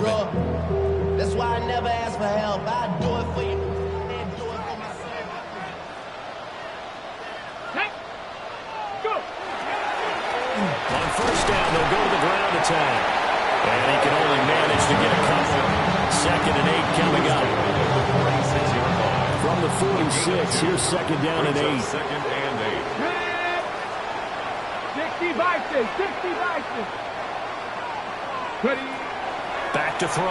department. Bro. That's why I never ask for help. I do it for you and do it for myself. On first down, they'll go to the ground attack. And he can only manage to get a couple. 2nd and 8 coming up. From the 46, here's 2nd down and 8. 2nd and 8. 60 Vikings, 60 Vikings. Ready. Back to throw.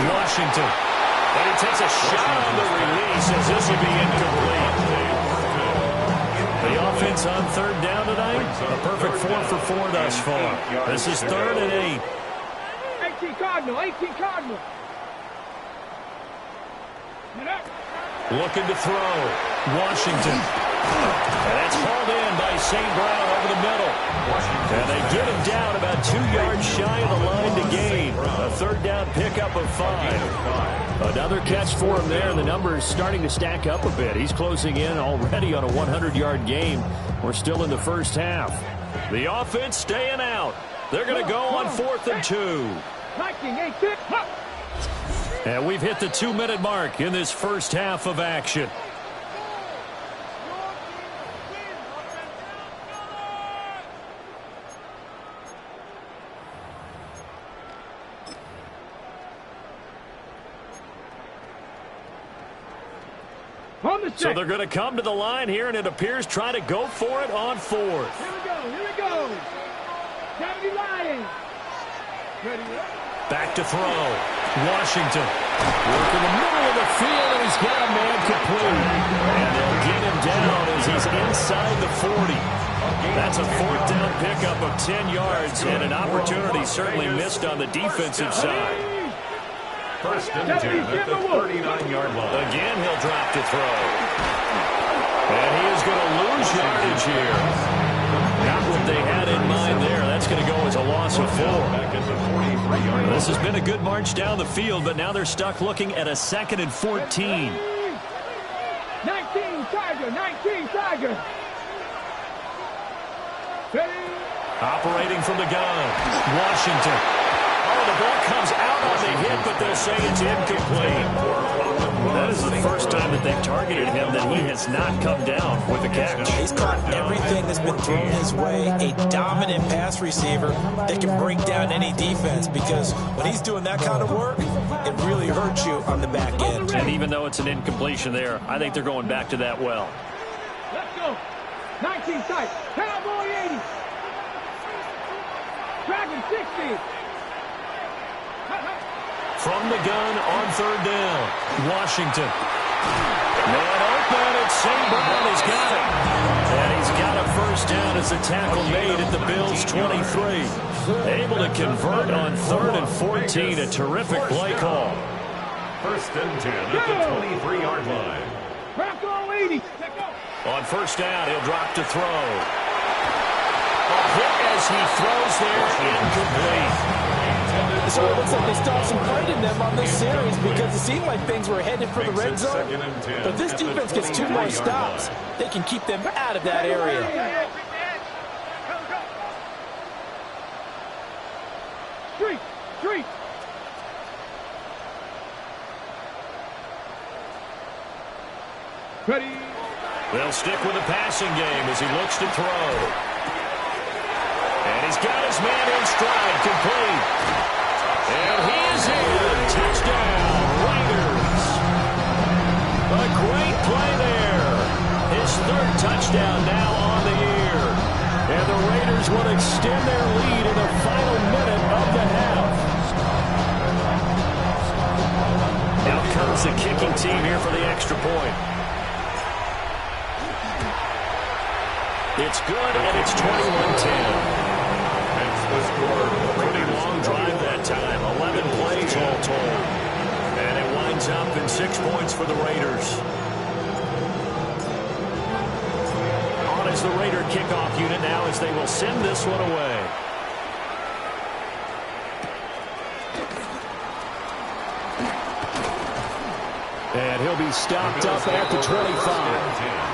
Washington. And he takes a shot on the release as this will be incomplete. The offense on 3rd down tonight, a perfect 4 for 4 thus far. This is 3rd and 8. 18 Cardinal, 18 Cardinal. Looking to throw. Washington. And that's hauled in by St. Brown over the middle. And they get him down about 2 yards shy of the line to gain. A 3rd down pickup of 5. Another catch for him there, and the numbers starting to stack up a bit. He's closing in already on a 100-yard game. We're still in the first half. The offense staying out. They're going to go on 4th and 2. And we've hit the 2-minute mark in this first half of action. So they're going to come to the line here, and it appears try to go for it on 4th. Here we go, here we go. County Lions. Ready. Back to throw. Washington. Work in the middle of the field, and he's got a man complete. And they'll get him down as he's inside the 40. That's a 4th down pickup of 10 yards, and an opportunity certainly missed on the defensive side. 1st and 10 at the 39-yard line. Again, he'll drop to throw. And he is going to lose yardage here. Not what they had in mind there. That's going to go as a loss of 4. Back at the 43-yard line. This has been a good march down the field, but now they're stuck looking at a 2nd and 14. 19 Tiger, 19 Tiger. Ready. Operating from the gun. Washington. Oh, the ball comes out on the hit, but they'll say it's incomplete. That is the first time that they've targeted him that he has not come down with a catch. He's caught everything that's been thrown his way. A dominant pass receiver that can break down any defense, because when he's doing that kind of work, it really hurts you on the back end. And even though it's an incompletion there, I think they're going back to that well. Let's go. 19 tight. Cowboy 80. Dragon 60. From the gun on 3rd down. Washington. Man open. It's St. Brown. He's got it. And he's got a first down as a tackle made at the Bills' 23. Able to convert on 3rd and 14. A terrific play call. 1st and 10 at the 23-yard line. Bronco 80. On first down, he'll drop to throw. A hit as he throws there, incomplete. So it looks like they stopped some fight in them on this series, because it seemed like things were headed for the red zone. But this defense gets 2 more stops. They can keep them out of that area. Street. Ready. They'll stick with the passing game as he looks to throw. And he's got his man in stride, complete. And he is in. Touchdown, Raiders. A great play there. His 3rd touchdown now on the year. And the Raiders will extend their lead in the final minute of the half. Now comes the kicking team here for the extra point. It's good, and it's 21-10. That's the score. Pretty long drive that time. 11 plays all told. And it winds up in 6 points for the Raiders. On is the Raider kickoff unit now as they will send this one away. And he'll be stopped up at the 25.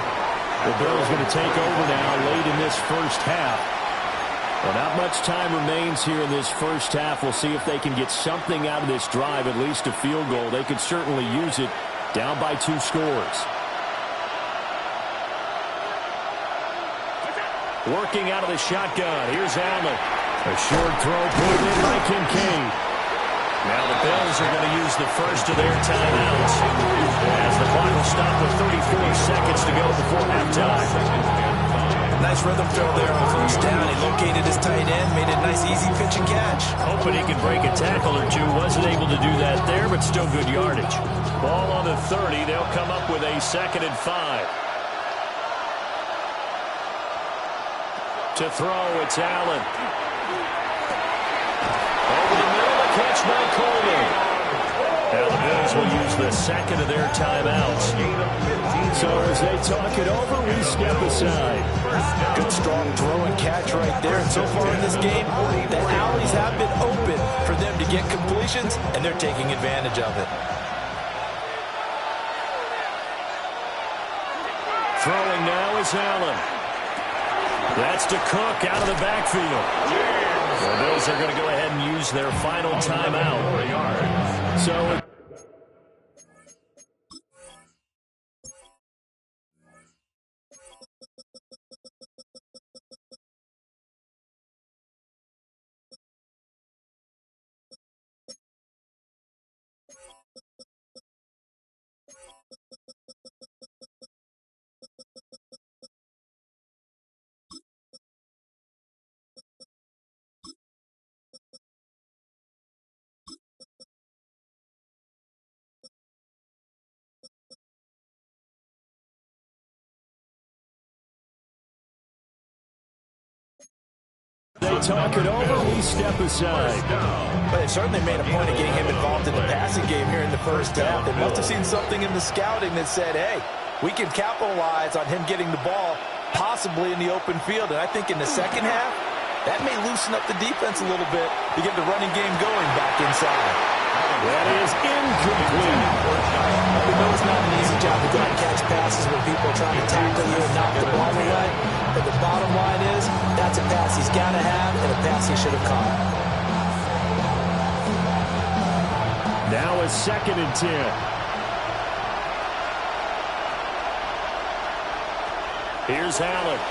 The Bills going to take over now late in this first half. Well, not much time remains here in this first half. We'll see if they can get something out of this drive, at least a field goal. They could certainly use it, down by 2 scores. Working out of the shotgun. Here's Allen. A short throw put in by Kincaid. Now the Bills are going to use the first of their timeouts as the clock will stop with 34 seconds to go before halftime. Nice rhythm throw there on first down. He located his tight end, made a nice easy pitch and catch. Hoping he could break a tackle or two. Wasn't able to do that there, but still good yardage. Ball on the 30. They'll come up with a 2nd and 5. To throw, it's Allen. Over the middle, a catch by Coleman. Now the Bills will use the 2nd of their timeouts. So as they talk it over, we step aside. Good strong throw and catch right there. And so far in this game, the alleys have been open for them to get completions, and they're taking advantage of it. Throwing now is Allen. That's to Cook out of the backfield. The Bills are going to go ahead and use their final timeout. So they talk it over, we step aside. But they certainly made a point of getting him involved in the passing game here in the first half. They must have seen something in the scouting that said, hey, we can capitalize on him getting the ball possibly in the open field. And I think in the second half, that may loosen up the defense a little bit to get the running game going back inside. That is incomplete. We know it's not an easy job to try and catch passes when people are trying to tackle you and knock the ball away. But the bottom line is, that's a pass he's got to have and a pass he should have caught. Now a 2nd and 10. Here's Allen.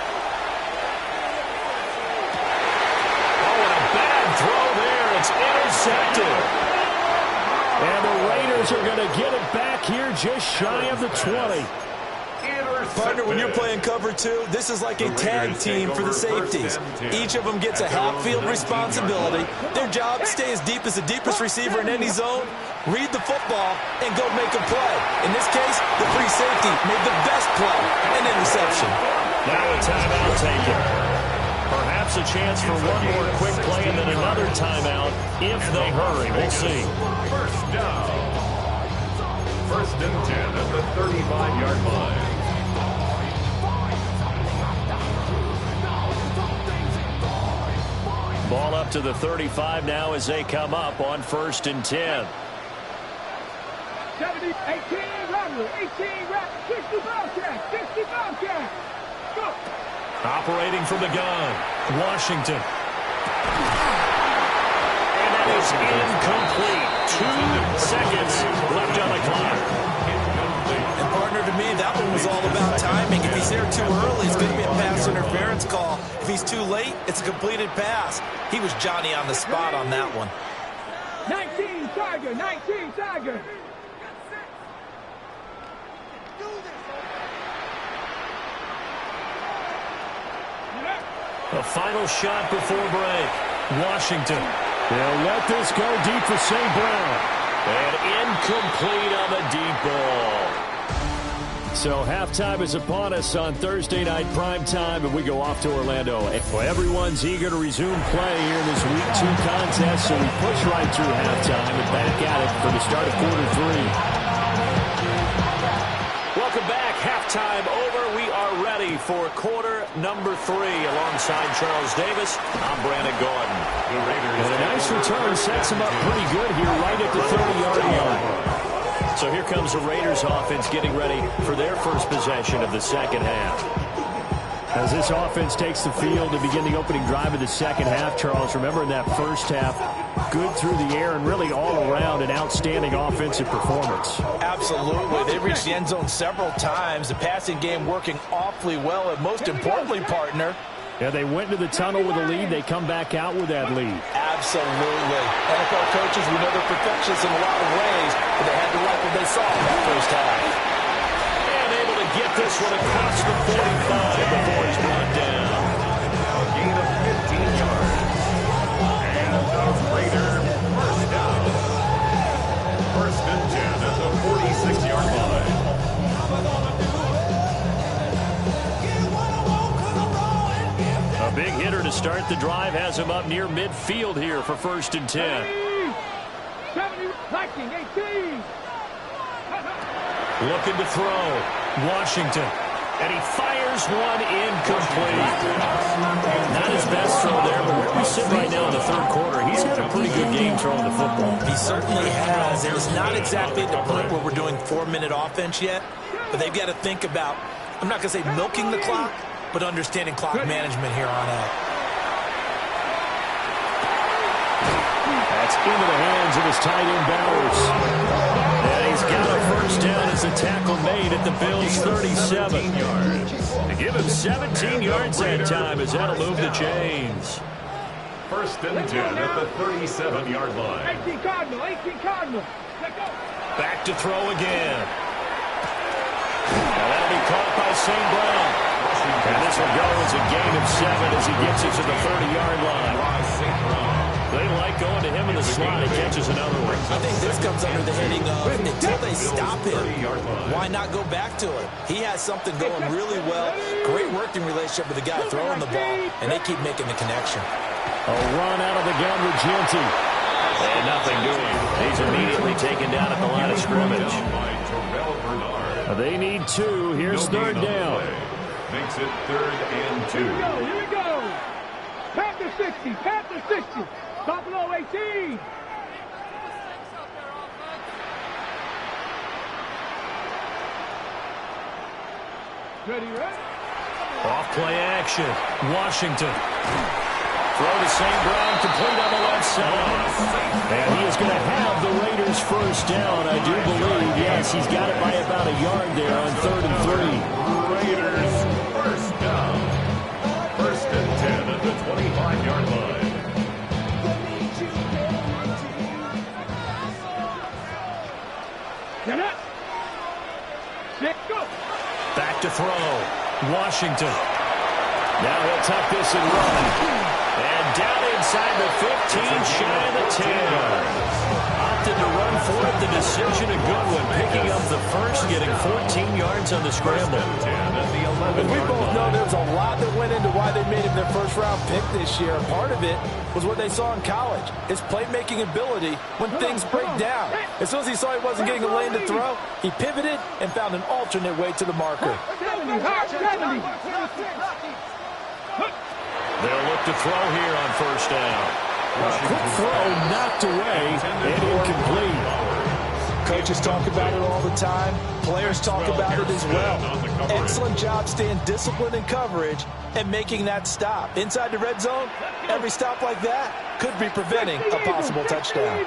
Oh, and a bad throw there. It's intercepted. And the Raiders are going to get it back here just shy of the 20. Partner, when you're playing cover 2, this is like a tag team for the safeties. Each of them gets a half-field responsibility. Their job, stay as deep as the deepest receiver in any zone, read the football, and go make a play. In this case, the free safety made the best play, an interception. Now a timeout taken. Perhaps a chance for one more quick play and then another timeout if they hurry. We'll see. First down. 1st and 10 at the 35-yard line. Ball up to the 35 now as they come up on 1st and 10. 70, 18, Robert, 18, 60 Bobcat, 60 Bobcat. Go. Operating from the gun, Washington. And that is incomplete. 2 seconds left on the clock. And partner, to me, that one was all about timing. If he's there too early, it's going to be a pass interference call. If he's too late, it's a completed pass. He was Johnny on the spot on that one. 19 Tiger, 19 Tiger. A final shot before break. Washington. They'll let this go deep for St. Brown. And incomplete on the deep ball. So halftime is upon us on Thursday night primetime, and we go off to Orlando. Well, everyone's eager to resume play here in this Week 2 contest, so we push right through halftime and back at it for the start of quarter 3. Welcome back. Halftime over. We are ready for quarter number 3. Alongside Charles Davis, I'm Brandon Gordon. And a nice return sets him up pretty good here right at the 30-yard line. So here comes the Raiders offense getting ready for their first possession of the second half. As this offense takes the field to begin the opening drive of the second half, Charles, remember in that first half, good through the air and really all around an outstanding offensive performance. Absolutely. They reached the end zone several times. The passing game working awfully well, and most importantly, partner, yeah, they went to the tunnel with a lead. They come back out with that lead. Absolutely. NFL coaches, we know they're perfectionists in a lot of ways, but they had to like what they saw in that first half. And able to get this one across the 45 before he's brought down. A gain of 15 yards. And the Raider first down. First and 10 at the 46-yard line. A big hitter to start the drive has him up near midfield here for first and 10. 70, 19, 18. Looking to throw. Washington. And he fires one incomplete. Not his best throw there, but where we sit right now in the third quarter, he's had a pretty good game throwing the football. He certainly has. It was not exactly at the point where we're doing 4-minute offense yet, but they've got to think about, I'm not going to say milking the clock, but understanding clock management here on out. That's into the hands of his tight end, Bowers. And he's got a first down as a tackle made at the Bills' 37. To give him 17 yards that time as that'll move the chains. First and 10 at the 37-yard line. 18 Cardinal, 18 Cardinal. Let go. Back to throw again. Now that'll be caught by St. Brown. And this will go as a gain of 7 as he gets it to the 30-yard line. They like going to him in the slot. He catches another one. I think this comes under the heading of, until they stop him, why not go back to it? He has something going really well. Great working relationship with the guy throwing the ball, and they keep making the connection. A run out of the gun with Genty. And nothing doing. He's immediately taken down at the line of scrimmage. They need 2. Here's third down. Makes it 3rd and 2. Here we go. Panther 60, Panther 60. Buffalo 18. Ready, right? Off play action. Washington. Throw to St. Brown, complete on the left side. And he is going to have the Raiders first down, I do believe. Yes, he's got it by about a yard there on 3rd and 3. Raiders first down. First and 10 at the 25-yard line. Get up. Let's go. Back to throw. Washington. Now he'll tuck this and run. And down inside the 15, shy of the 10. Opted to run for it. The decision a good one. Picking up the first, getting 14 yards on the scramble. And we both know there's a lot that went into why they made him their first-round pick this year. Part of it was what they saw in college, his playmaking ability when things break down. As soon as he saw he wasn't getting a lane to throw, he pivoted and found an alternate way to the marker. 70, 70. They'll look to throw here on first down. Quick throw knocked away and incomplete. Coaches talk about it all the time. Players talk about it as well. Excellent job staying disciplined in coverage and making that stop. Inside the red zone, every stop like that could be preventing a possible touchdown.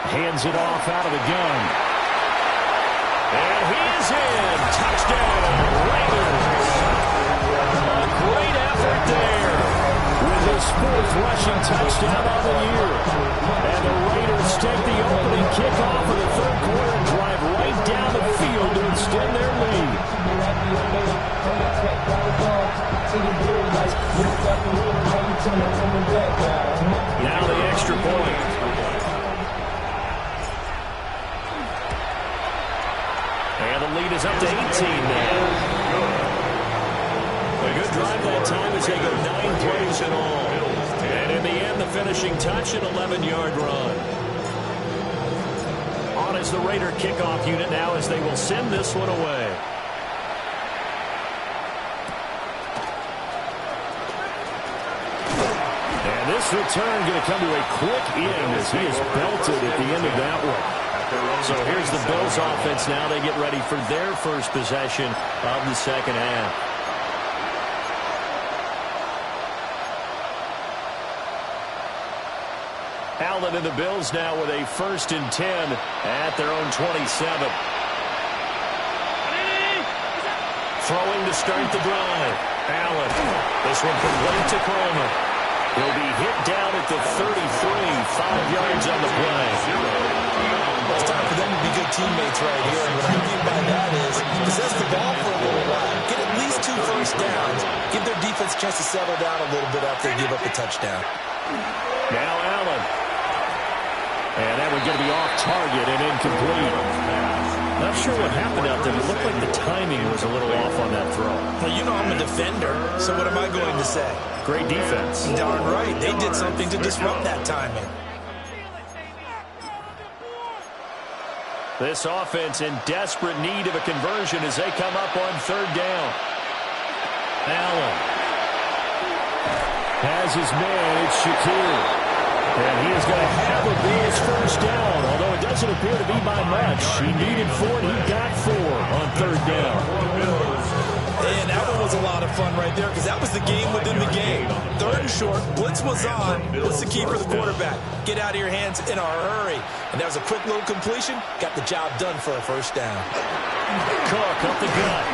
Hands it off out of the gun. And he is in. Touchdown, Raiders. A great effort there with his 4th rushing touchdown of the year. And the Raiders take the opening kickoff of the third quarter and drive right down the field to extend their lead. Now the extra point. And the lead is up to 18 now. A good drive that time as they go 9 plays in all. And in the end, the finishing touch, an 11-yard run. On is the Raider kickoff unit now as they will send this one away. And this return going to come to a quick end as he is belted at the end of that one. So here's the Bills offense now. They get ready for their first possession of the second half. Allen and the Bills now with a 1st and 10 at their own 27. Throwing to start the drive. Allen. This one from late to Cromer. He'll be hit down at the 33, 5 yards on the play. It's time for them to be good teammates right here. And what I mean by that is possess the ball for a little while. Get at least 2 first downs. Give their defense a chance to settle down a little bit after they give up a touchdown. Now Allen. And that one going to be off target and incomplete. Not sure what happened out there. It looked like the timing was a little off on that throw. Well, you know I'm a defender, so what am I going to say? Great defense. Darn right. They did something to disrupt that timing. This offense in desperate need of a conversion as they come up on 3rd down. Allen has his man. It's Shakir. And he is going to have a Bills first down, although it doesn't appear to be by much. He needed 4, and he got 4 on 3rd down. And that one was a lot of fun right there because that was the game within the game. 3rd and short, blitz was on. What's the key for the quarterback? Get out of your hands in a hurry. And that was a quick little completion. Got the job done for a first down. Cook up the gut.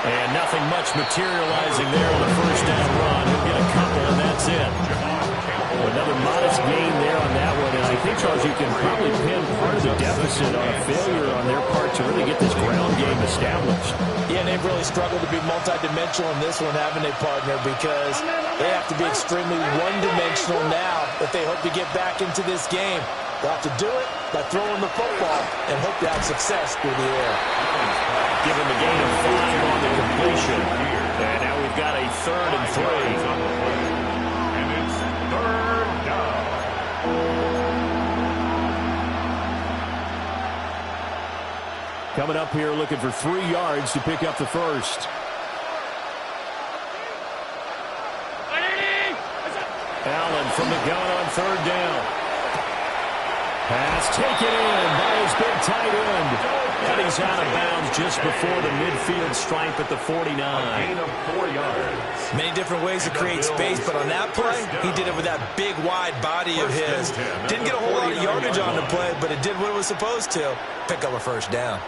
And nothing much materializing there on the first down run. He'll get a couple, and that's it. Another modest gain there on that one, and I think, Charles, you can probably pin part of the deficit on a failure on their part to really get this ground game established. Yeah, and they've really struggled to be multidimensional in this one, haven't they, partner, because they have to be extremely one-dimensional now if they hope to get back into this game. They'll have to do it by throwing the football and hope to have success through the air. Give him a gain of 5 on the completion. And now we've got a 3rd and 3. Coming up here looking for 3 yards to pick up the first. Allen from the gun on 3rd down. Pass taken in by his big tight end. And he's out of bounds just before the midfield stripe at the 49. Gain of 4 yards. Many different ways to create space, but on that play, he did it with that big, wide body of his. Didn't get a whole lot of yardage on the play, but it did what it was supposed to. Pick up a first down.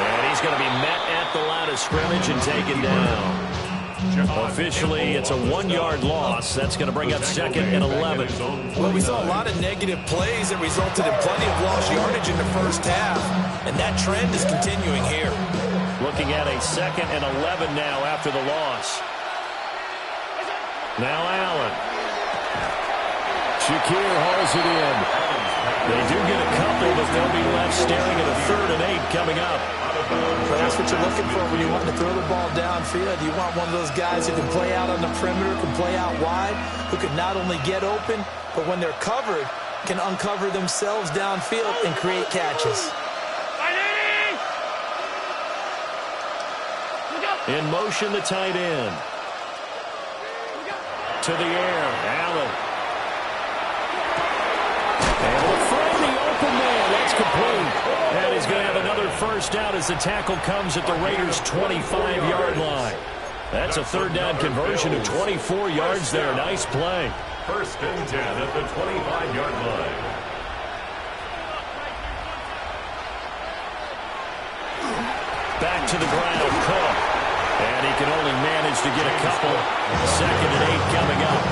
And he's going to be met at the line of scrimmage and taken down. Officially, it's a 1-yard loss. That's going to bring up 2nd and 11. Well, we saw a lot of negative plays that resulted in plenty of lost yardage in the first half, and that trend is continuing here. Looking at a 2nd and 11 now after the loss. Now Allen. Shakir hauls it in. They do get a couple, but they'll be left staring at a 3rd and 8 coming up. Well, that's what you're looking for when you want to throw the ball downfield. You want one of those guys who can play out on the perimeter, can play out wide, who can not only get open, but when they're covered, can uncover themselves downfield and create catches. In motion, the tight end. To the air, Allen. And will find the open man. That's complete. And he's going to have another first down as the tackle comes at the Raiders' 25-yard line. That's a 3rd down conversion of 24 yards there. Nice play. 1st and 10 at the 25-yard line. Back to the ground, Cook. And he can only manage to get a couple. 2nd and 8 coming up.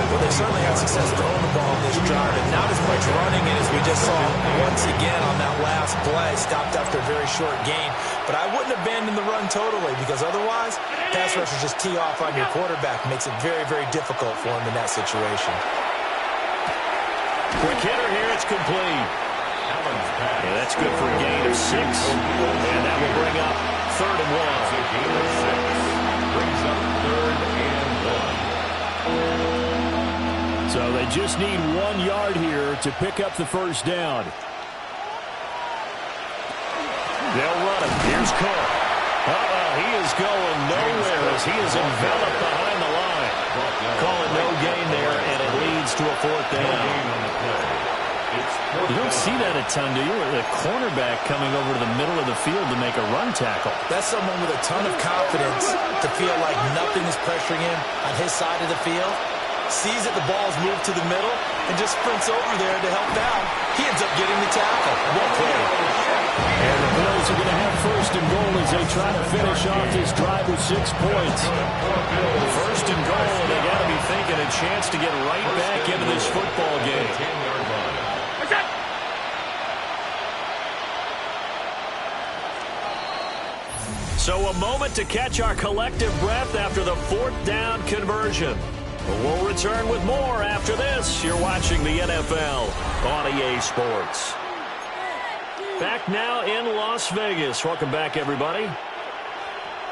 Well, they certainly had success throwing the ball in this drive, and not as much running it as we just saw once again on that last play. Stopped after a very short gain. But I wouldn't abandon the run totally, because otherwise, pass rushers just tee off on your quarterback. Makes it very, very difficult for him in that situation. Quick hitter here, it's complete. Yeah, that's good for a gain of 6. And that will bring up 3rd and 1. A gain of 6. Brings up 3rd and 1. So they just need 1 yard here to pick up the first down. They'll run him. Here's Cook. He is going nowhere as he is enveloped behind the line. Calling no gain there, and it to a fourth down. You don't see that a ton, do you? The cornerback coming over to the middle of the field to make a run tackle. That's someone with a ton of confidence to feel like nothing is pressuring him on his side of the field. Sees that the ball's moved to the middle and just sprints over there to help out. He ends up getting the tackle. Well played. And the Bills are going to have first and goal as they try to finish off this drive with 6 points. First and goal, and they got to be thinking a chance to get right back into this football game. So a moment to catch our collective breath after the fourth down conversion. We'll return with more after this. You're watching the NFL on EA Sports. Back now in Las Vegas. Welcome back, everybody.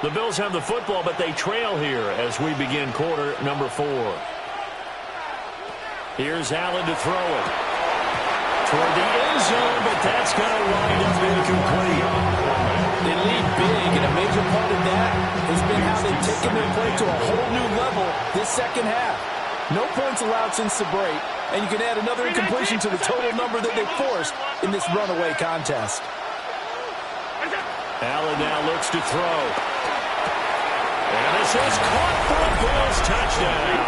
The Bills have the football, but they trail here as we begin quarter number 4. Here's Allen to throw it. Toward the end zone, but that's going to wind up incomplete. They lead big, and a major part of that has been how they've taken their play to a whole new level this second half. No points allowed since the break, and you can add another incompletion to the total number that they forced in this runaway contest. Allen now looks to throw. And this is caught for a Bills touchdown.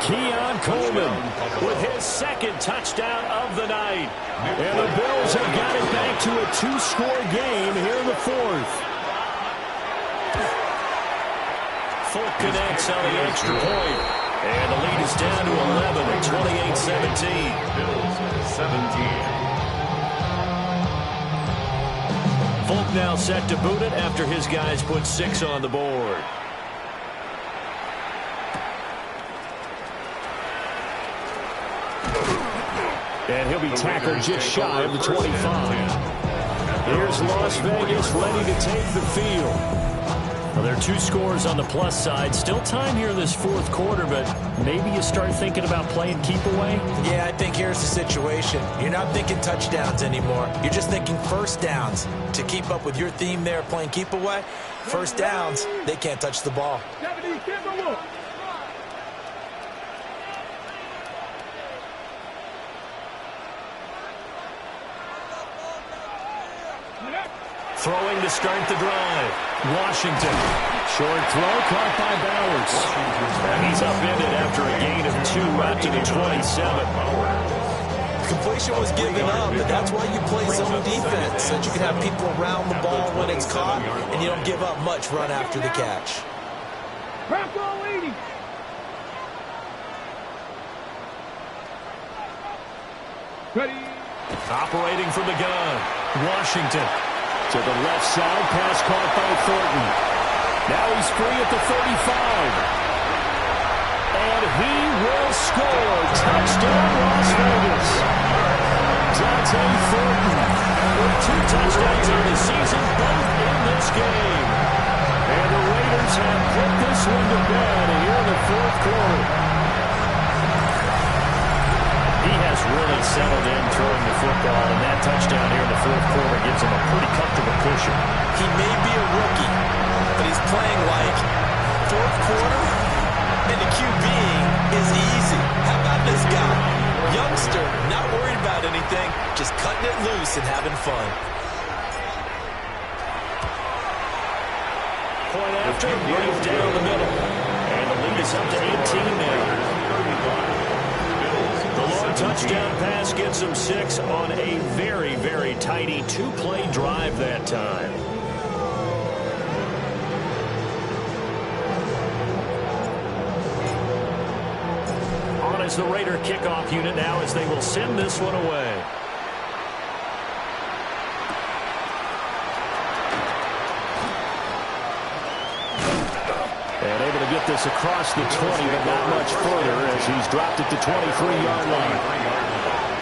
Keon Coleman with his second touchdown of the night. And the Bills have got it back to a 2-score game here in the fourth. Folk connects on the extra point. And the lead is down to 11 at 28-17. Bills 17. Folk now set to boot it after his guys put 6 on the board. And he'll be tackled just shy of the 25. Here's Las Vegas ready to take the field. Well, there are 2 scores on the plus side. Still time here in this fourth quarter, but maybe you start thinking about playing keep away? Yeah, I think here's the situation. You're not thinking touchdowns anymore. You're just thinking first downs. To keep up with your theme there, playing keep away, first downs, they can't touch the ball. Throwing to start the drive. Washington. Short throw caught by Bowers. And he's upended after a gain of 2 out to the 27. Completion was given up, but that's why you play zone defense, so that you can have people around the ball when it's caught, and you don't give up much run after the catch. Ready. Operating from the gun. Washington. To the left side, pass caught by Thornton. Now he's free at the 35. And he will score. Touchdown, Las Vegas. Dante Thornton with 2 touchdowns on the season, both in this game. And the Raiders have put this one to bed here in the fourth quarter. He has really settled in throwing the football, and that touchdown here in the fourth quarter gives him a pretty comfortable cushion. He may be a rookie, but he's playing like fourth quarter, and the QBing is easy. How about this guy? Youngster, not worried about anything, just cutting it loose and having fun. Point after, right down the middle. And the lead is up to 18 now. The long touchdown pass gets him 6 on a very, very tidy 2-play drive that time. On is the Raider kickoff unit now as they will send this one away. And able to get this across the 20, but not much further as he's dropped it to 23-yard line.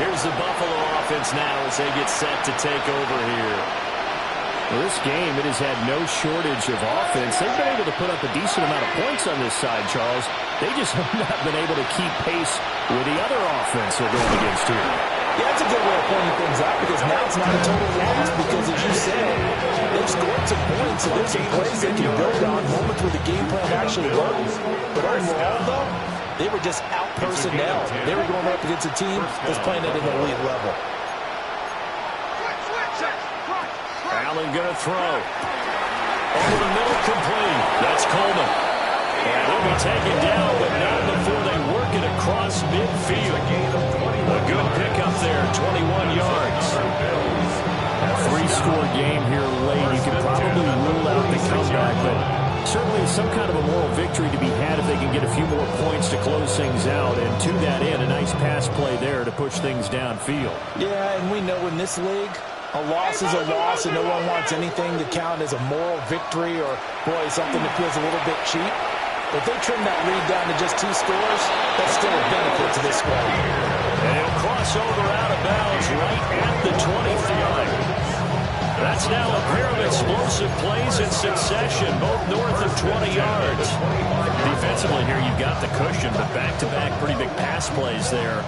Here's the Buffalo offense now as they get set to take over here. Well, this game, it has had no shortage of offense. They've been able to put up a decent amount of points on this side, Charles. They just have not been able to keep pace with the other offense they're going against here. Yeah, that's a good way of pointing things out because now it's not a total loss because, as you said, they've scored some points and there's some plays they can build on, moments where the game plan actually works. But overall, though, They were just out-personnel. They were going up against a team that's playing at an elite level. Allen going to throw. Over the middle, complete. That's Coleman. And he'll be taken down, but not before they work it across midfield. A good pickup there, 21 yards. A three-score game here late. You can probably rule out the comeback, but certainly some kind of a moral victory to be had if they can get a few more points to close things out. And to that end, a nice pass play there to push things downfield. Yeah, and we know in this league, a loss is a loss, and no one wants anything to count as a moral victory or, boy, something that feels a little bit cheap. If they trim that lead down to just 2 scores, that's still a benefit to this squad. And he'll cross over out of bounds right at the 25. That's now a pair of explosive plays in succession, both north of 20 yards. Defensively here, you've got the cushion, but back-to-back pretty big pass plays there.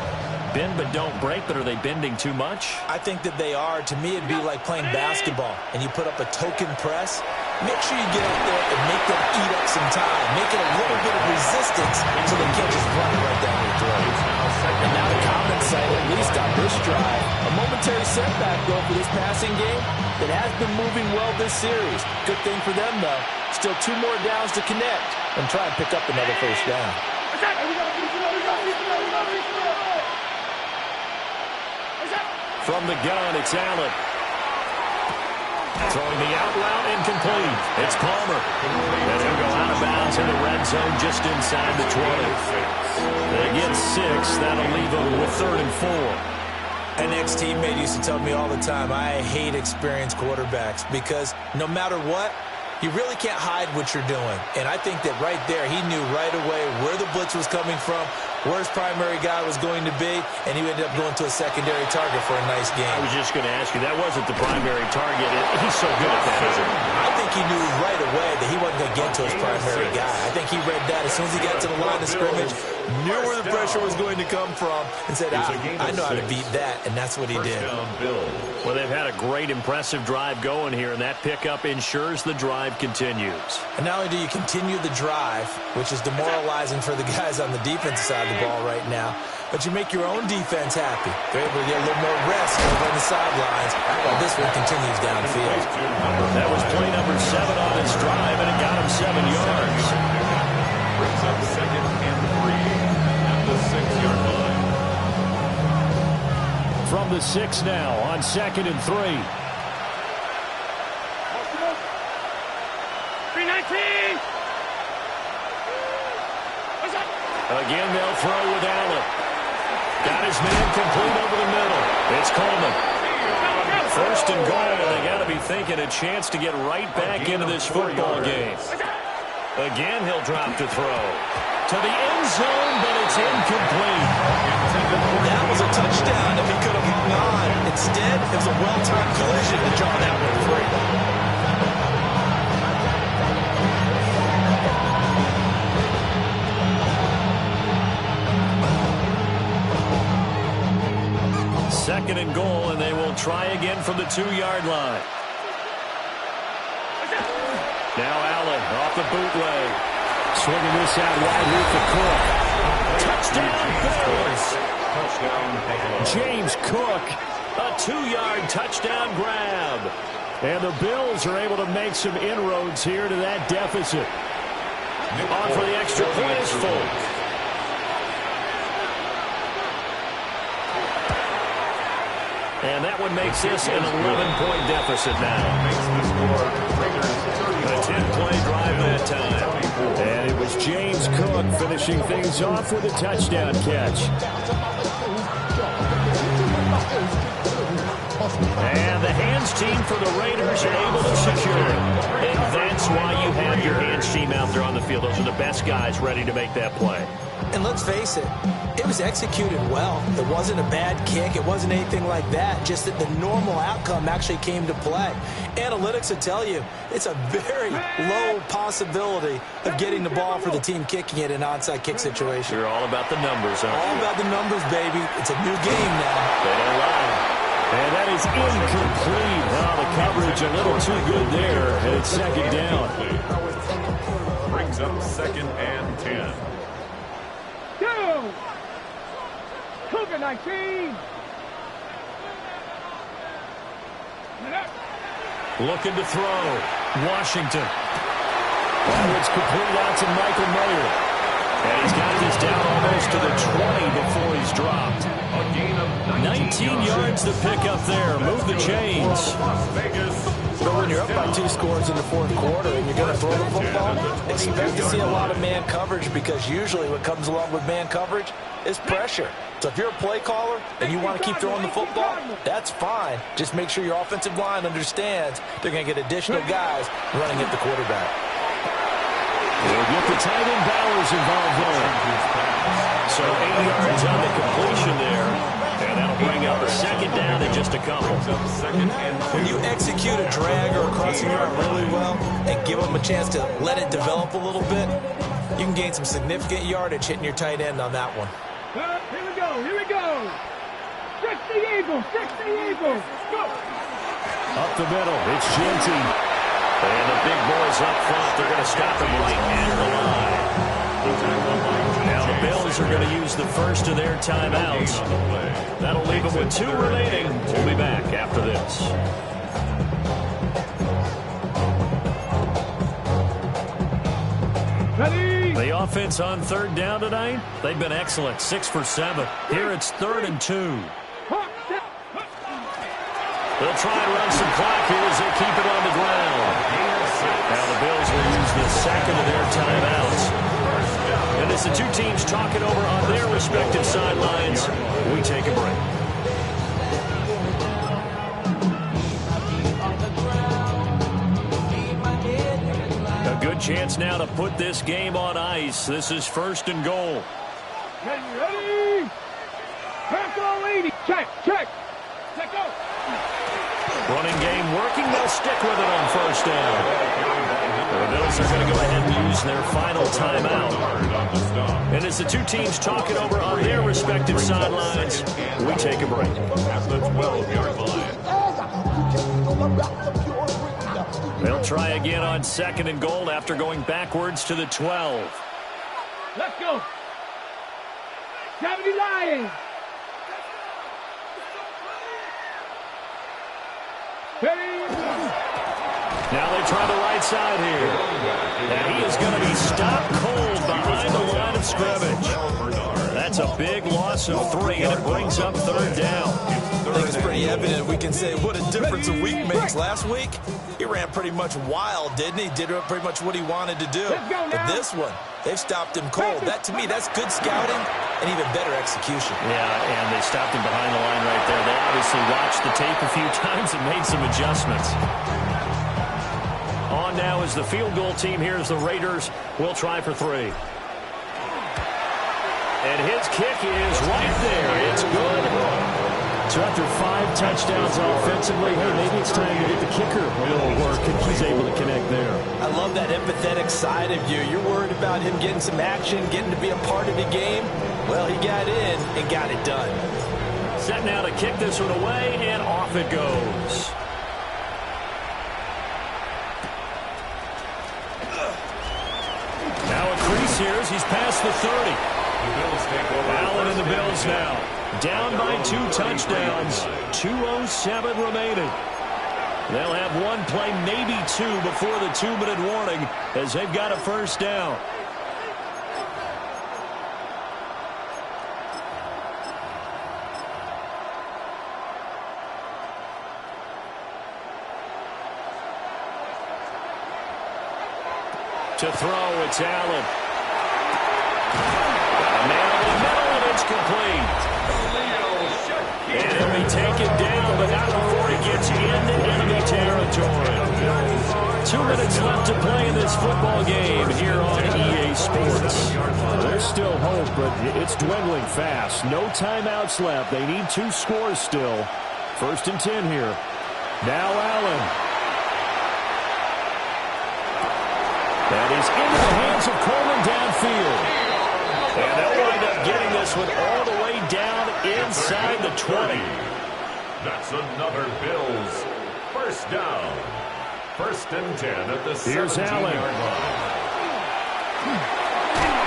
Bend but don't break, but are they bending too much? I think that they are. To me, it'd be like playing basketball, and you put up a token press. Make sure you get up there and make them eat up some time. Make it a little bit of resistance so they can't just run it right down your throat. And now the comments say, at least on this drive, a momentary setback, though, for this passing game that has been moving well this series. Good thing for them, though. Still 2 more downs to connect and try and pick up another first down. From the gun, it's Allen. Throwing the out route, incomplete. It's Palmer. And he'll go out of bounds in the red zone just inside the 20. They get 6. That'll leave them with 3rd and 4. An ex-teammate used to tell me all the time, I hate experienced quarterbacks because no matter what, you really can't hide what you're doing. And I think that right there, he knew right away where the blitz was coming from, where his primary guy was going to be, and he ended up going to a secondary target for a nice game. I was just going to ask you, that wasn't the primary target. He's so good at that, isn't he? I think he knew right away that he wasn't going to get to his primary guy. I think he read that as soon as he got to the line of scrimmage, knew where the pressure was going to come from, and said, I know how to beat that, and that's what he did. Well, they've had a great, impressive drive going here, and that pickup ensures the drive continues. And not only do you continue the drive, which is demoralizing for the guys on the defensive side of the ball right now, but you make your own defense happy. They're able to get a little more rest over on the sidelines while this one continues downfield. That was play number 7 on this drive, and it got him 7 yards. Brings up 2nd and 3 at the 6-yard line. From the 6 now on 2nd and 3. 319! Again, they'll throw with Allen. Got his man complete over the middle. It's Coleman. 1st and goal, and they got to be thinking a chance to get right back into this football game. Again, he'll drop to throw. To the end zone, but it's incomplete. That was a touchdown if he could have hung on. Instead, it was a well-timed collision to draw that one free. Second and goal, and they will try again from the 2-yard line. Now Allen off the bootleg. Swinging this out wide here for Cook. Touchdown, Bills. James Cook, a 2-yard touchdown grab. And the Bills are able to make some inroads here to that deficit. On for the extra point is Folk. And that one makes this an 11-point deficit now. A 10-play drive that time. And it was James Cook finishing things off with a touchdown catch. And the hands team for the Raiders are able to secure it. And that's why you have your hands team out there on the field. Those are the best guys ready to make that play. And let's face it, it was executed well. It wasn't a bad kick. It wasn't anything like that. Just that the normal outcome actually came to play. Analytics will tell you it's a very low possibility of getting the ball for the team kicking it in an onside kick situation. You're all about the numbers, huh? All about the numbers, baby. It's a new game now. They don't lie. And that is incomplete. Wow, the coverage a little too good there. And it's 2nd down. Brings up 2nd and 10. Look at 19. Looking to throw. Washington. And it's complete out to Michael Mayer. And he's got this down almost to the 20 before he's dropped. 19 yards to pick up there. Move the chains. But when you're up by 2 scores in the fourth quarter and you're going to throw the football, expect to see a lot of man coverage, because usually what comes along with man coverage is pressure. So if you're a play caller and you want to keep throwing the football, that's fine. Just make sure your offensive line understands they're going to get additional guys running at the quarterback. They'll get the tight end Bowers involved there. So 8 yards on the completion there. And that'll bring up a second down in just a couple. When you execute a drag or a crossing route really well and give them a chance to let it develop a little bit, you can gain some significant yardage hitting your tight end on that one. Here we go. Here we go. 60 Eagles. 60 Eagles. Go. Up the middle. It's Jeanty. And the big boys up front, they're going to stop him right at the line. Now the Bills are going to use the first of their timeouts. That'll leave them with 2 remaining. We'll be back after this. Ready. The offense on third down tonight, they've been excellent. 6 for 7. Here it's 3rd and 2. They'll try and run some clock here as they keep it on the ground. Now the Bills will use the second of their timeouts. And as the 2 teams talk it over on their respective sidelines, we take a break. A good chance now to put this game on ice. This is 1st and goal. Ready. Back on 80. Check. Check go. Running game working. They'll stick with it on 1st down. The Bills are going to go ahead and use their final timeout. And as the 2 teams talk it over on their respective sidelines, we take a break. At the 12-yard line. They'll try again on 2nd and goal after going backwards to the 12. Let's go. 70 Lions. Now they try the right side here. And he is going to be stopped cold behind the line of scrimmage. That's a big loss of 3, and it brings up 3rd down. I think it's pretty evident we can say what a difference a week makes. Last week, he ran pretty much wild, didn't he? Did pretty much what he wanted to do. But this one, they've stopped him cold. That, to me, that's good scouting and even better execution. Yeah, and they stopped him behind the line right there. They obviously watched the tape a few times and made some adjustments. On now is the field goal team. Here's the Raiders. We'll try for 3. And his kick is right there. It's good. So after 5 touchdowns offensively, hey, maybe it's time to get the kicker a little work, and he's able to connect there. I love that empathetic side of you. You're worried about him getting some action, getting to be a part of the game. Well, he got in and got it done. Set now to kick this one away, and off it goes. Now a crease here as he's past the 30. Allen and the Bills now. Down by 2 touchdowns. 2:07 remaining. They'll have 1 play, maybe 2, before the 2-minute warning as they've got a 1st down. To throw, it's Allen. A man in the middle, and it's complete. And he'll be taken down, but not before he gets into enemy territory. 2 minutes left to play in this football game here on EA Sports. There's still hope, but it's dwindling fast. No timeouts left. They need 2 scores still. 1st and 10 here. Now Allen. That is into the hands of Coleman downfield. And they'll wind up getting this one all the way down inside the 20. That's another Bills 1st down. 1st and 10 at the 17-yard line.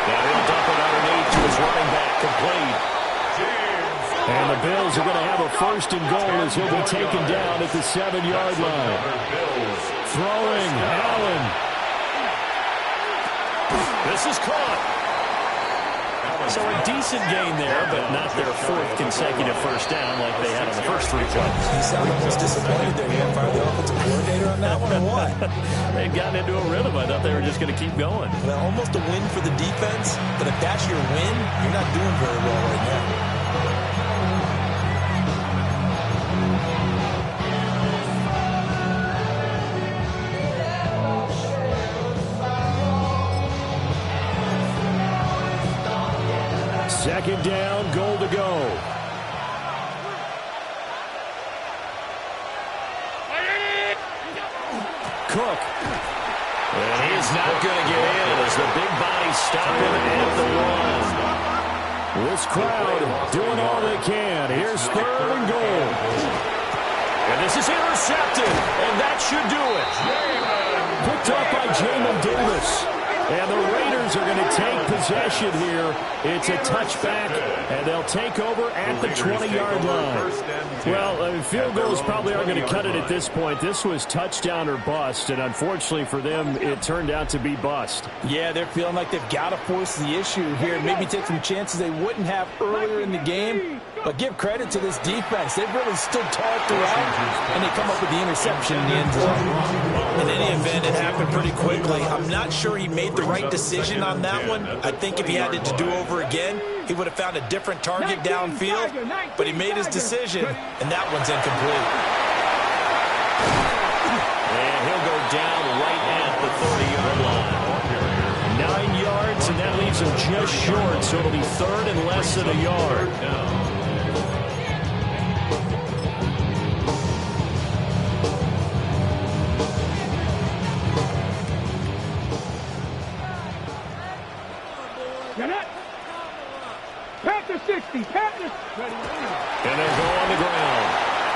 And he'll dump it underneath to his running back, complete. James Bills are going to have a 1st and goal as he'll be taken down at the 7-yard line. Throwing, Allen. This is caught. So a decent gain there, but not their 4th consecutive 1st down like they had on the first 3 plays. You sound almost disappointed there. You fired the offensive coordinator on that one or what? They'd gotten into a rhythm. I thought they were just going to keep going. Well, almost a win for the defense, but if that's your win, you're not doing very well right now. Second down, goal to go. Cook. And he's not going to get in as the big body stop him at the 1. This crowd doing all they can. Here's 3rd and goal. And this is intercepted, and that should do it. Picked up by Jamin Davis. And the Raiders are going to take possession here. It's a touchback, and they'll take over at the 20-yard line. Well, field goals probably aren't going to cut it at this point. This was touchdown or bust, and unfortunately for them, it turned out to be bust. Yeah, they're feeling like they've got to force the issue here. Maybe take some chances they wouldn't have earlier in the game. But give credit to this defense. They've really stood tall throughout, and they come up with the interception in the end zone. In any event, it happened pretty quickly. I'm not sure he made the right decision on that one. I think if he had it to do over again, he would have found a different target downfield. But he made his decision, and that one's incomplete. And he'll go down right at the 30-yard line. 9 yards, and that leaves him just short, so it'll be 3rd and less than a yard. Panther 60, Panther. And they'll go on the ground.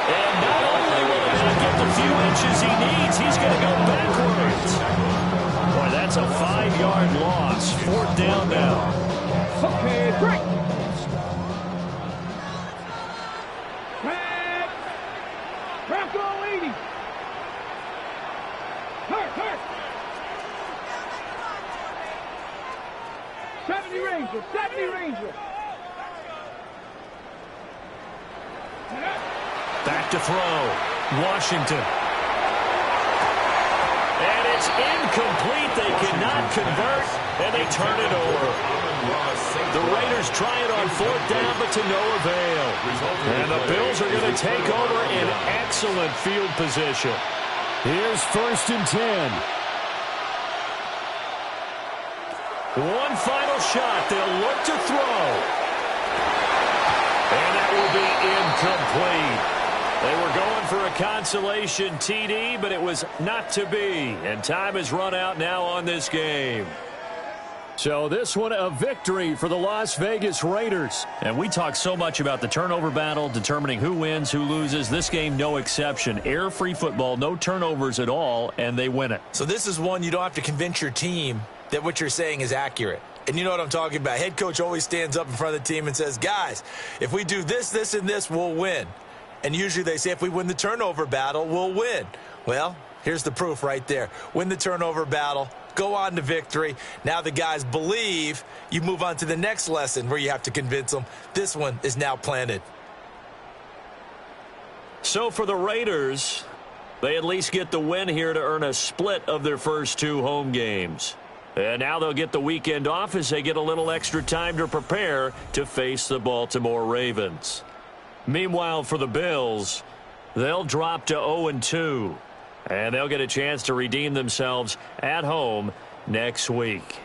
And not only will he not get the few inches he needs, he's going to go backwards. Boy, that's a 5-yard loss. 4th down now. Okay, break. Crack all 80. Hurt. 70 Ranger. Back to throw. Washington. And it's incomplete. They cannot convert, and they turn it over. The Raiders try it on 4th down, but to no avail. And the Bills are going to take over in excellent field position. Here's 1st and 10. One final shot. They'll look to throw. And that will be incomplete. They were going for a consolation TD, but it was not to be. And time has run out now on this game. So this one a victory for the Las Vegas Raiders. And we talk so much about the turnover battle, determining who wins, who loses. This game, no exception. Air-free football, no turnovers at all, and they win it. So this is one you don't have to convince your team that what you're saying is accurate. And you know what I'm talking about. Head coach always stands up in front of the team and says, guys, if we do this, this, and this, we'll win. And usually they say if we win the turnover battle, we'll win. Well, here's the proof right there. Win the turnover battle, go on to victory. Now the guys believe. You move on to the next lesson where you have to convince them. This one is now planted. So for the Raiders, they at least get the win here to earn a split of their first 2 home games. And now they'll get the weekend off as they get a little extra time to prepare to face the Baltimore Ravens. Meanwhile, for the Bills, they'll drop to 0-2, and they'll get a chance to redeem themselves at home next week.